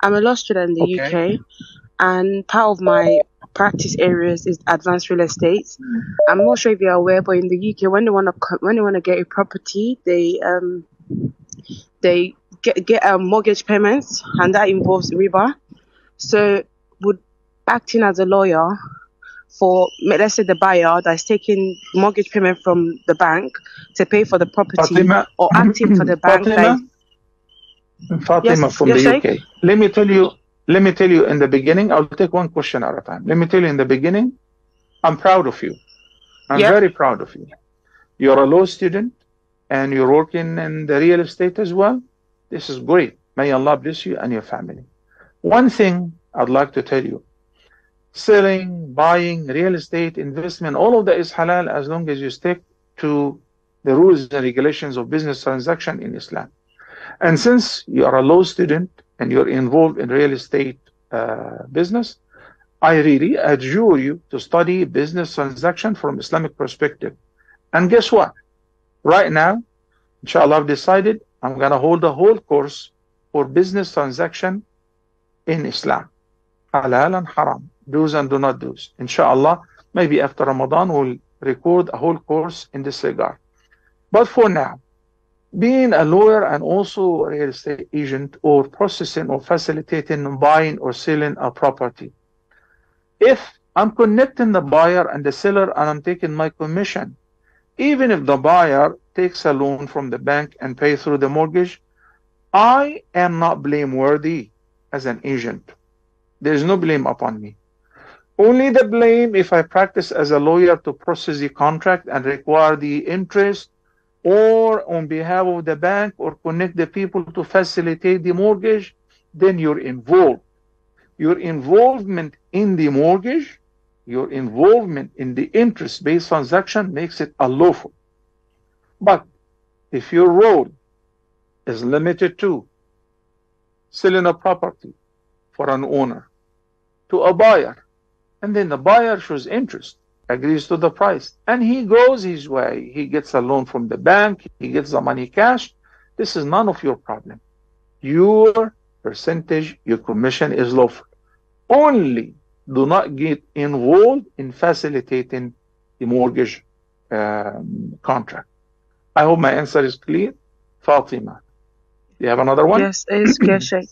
I'm a law student in the Okay. UK, and part of my practice areas is advanced real estate. I'm not sure if you're aware, but in the UK, when they want to get a property, they get mortgage payments, and that involves riba. So, would acting as a lawyer for, let's say, the buyer that's taking mortgage payment from the bank to pay for the property, Fatima, or acting for the bank that is, Fatima yes, from you're the saying? UK. Let me tell you in the beginning, I'll take one question at a time. Let me tell you in the beginning, I'm proud of you. I'm Yep. very proud of you. You're a law student and you're working in the real estate as well. This is great. May Allah bless you and your family. One thing I'd like to tell you, selling, buying, real estate, investment, all of that is halal as long as you stick to the rules and regulations of business transaction in Islam. And since you are a law student and you're involved in real estate business, I really adjure you to study business transaction from Islamic perspective. And guess what? Right now, inshallah, I've decided I'm going to hold a whole course for business transaction in Islam. Halal and haram, do's and do not do's. Inshallah, maybe after Ramadan, we'll record a whole course in this regard. But for now, being a lawyer and also a real estate agent or processing or facilitating buying or selling a property, if I'm connecting the buyer and the seller and I'm taking my commission, even if the buyer takes a loan from the bank and pay through the mortgage, I am not blameworthy as an agent. There is no blame upon me. Only the blame if I practice as a lawyer to process the contract and require the interest, or on behalf of the bank, or connect the people to facilitate the mortgage, then you're involved. Your involvement in the mortgage, your involvement in the interest-based transaction makes it unlawful. But if your role is limited to selling a property for an owner to a buyer, and then the buyer shows interest, agrees to the price, and he goes his way, he gets a loan from the bank, he gets the money cash, this is none of your problem. Your percentage, your commission is lawful. Only do not get involved in facilitating the mortgage contract. I hope my answer is clear. Fatima, do you have another one? Yes, it is clear, Sheikh.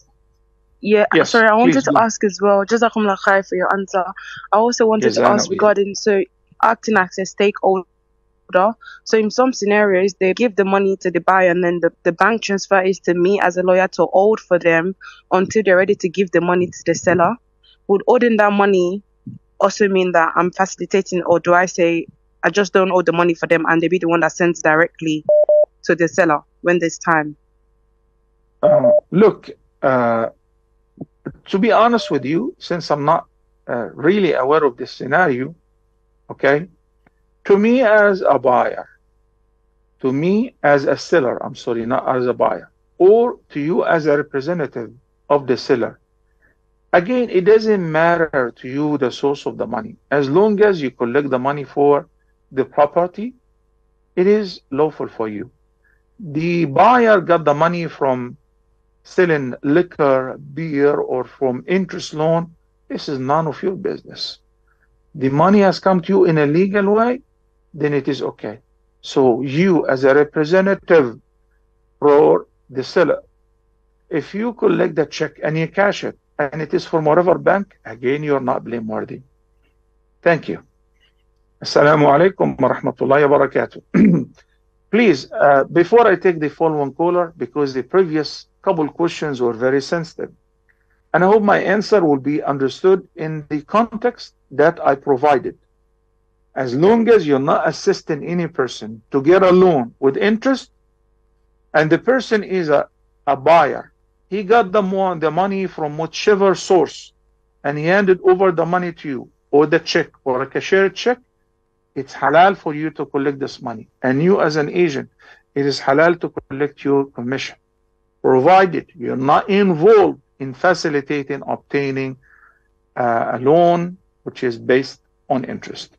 Yeah, Yes, sorry, I wanted please to do. ask as well, Jazakumullah khair for your answer. I also wanted to ask regarding, so acting as a stakeholder. So in some scenarios, they give the money to the buyer, and then the bank transfer is to me as a lawyer to hold for them until they're ready to give the money to the seller. Would holding that money also mean that I'm facilitating, or do I say I just don't hold the money for them and they be the one that sends directly to the seller when there's time? Look, to be honest with you, since I'm not really aware of this scenario, okay, to me as a buyer, to me as a seller, I'm sorry, not as a buyer, or to you as a representative of the seller, again, it doesn't matter to you the source of the money. As long as you collect the money for the property, it is lawful for you. The buyer got the money from selling liquor, beer, or from interest loan. This is none of your business. The money has come to you in a legal way, then it is okay. So you as a representative for the seller, if you collect the check and you cash it, and it is from whatever bank, again, you're not blameworthy. Thank you. Assalamu alaikum wa rahmatullahi wa barakatuh. Please, before I take the following caller, because the previous couple questions were very sensitive, and I hope my answer will be understood in the context that I provided. As long as you're not assisting any person to get a loan with interest, and the person is a buyer, he got the money from whichever source, and he handed over the money to you, or the check, or a cashier check, it's halal for you to collect this money. And you as an agent, it is halal to collect your commission, provided you're not involved in facilitating obtaining a loan which is based on interest.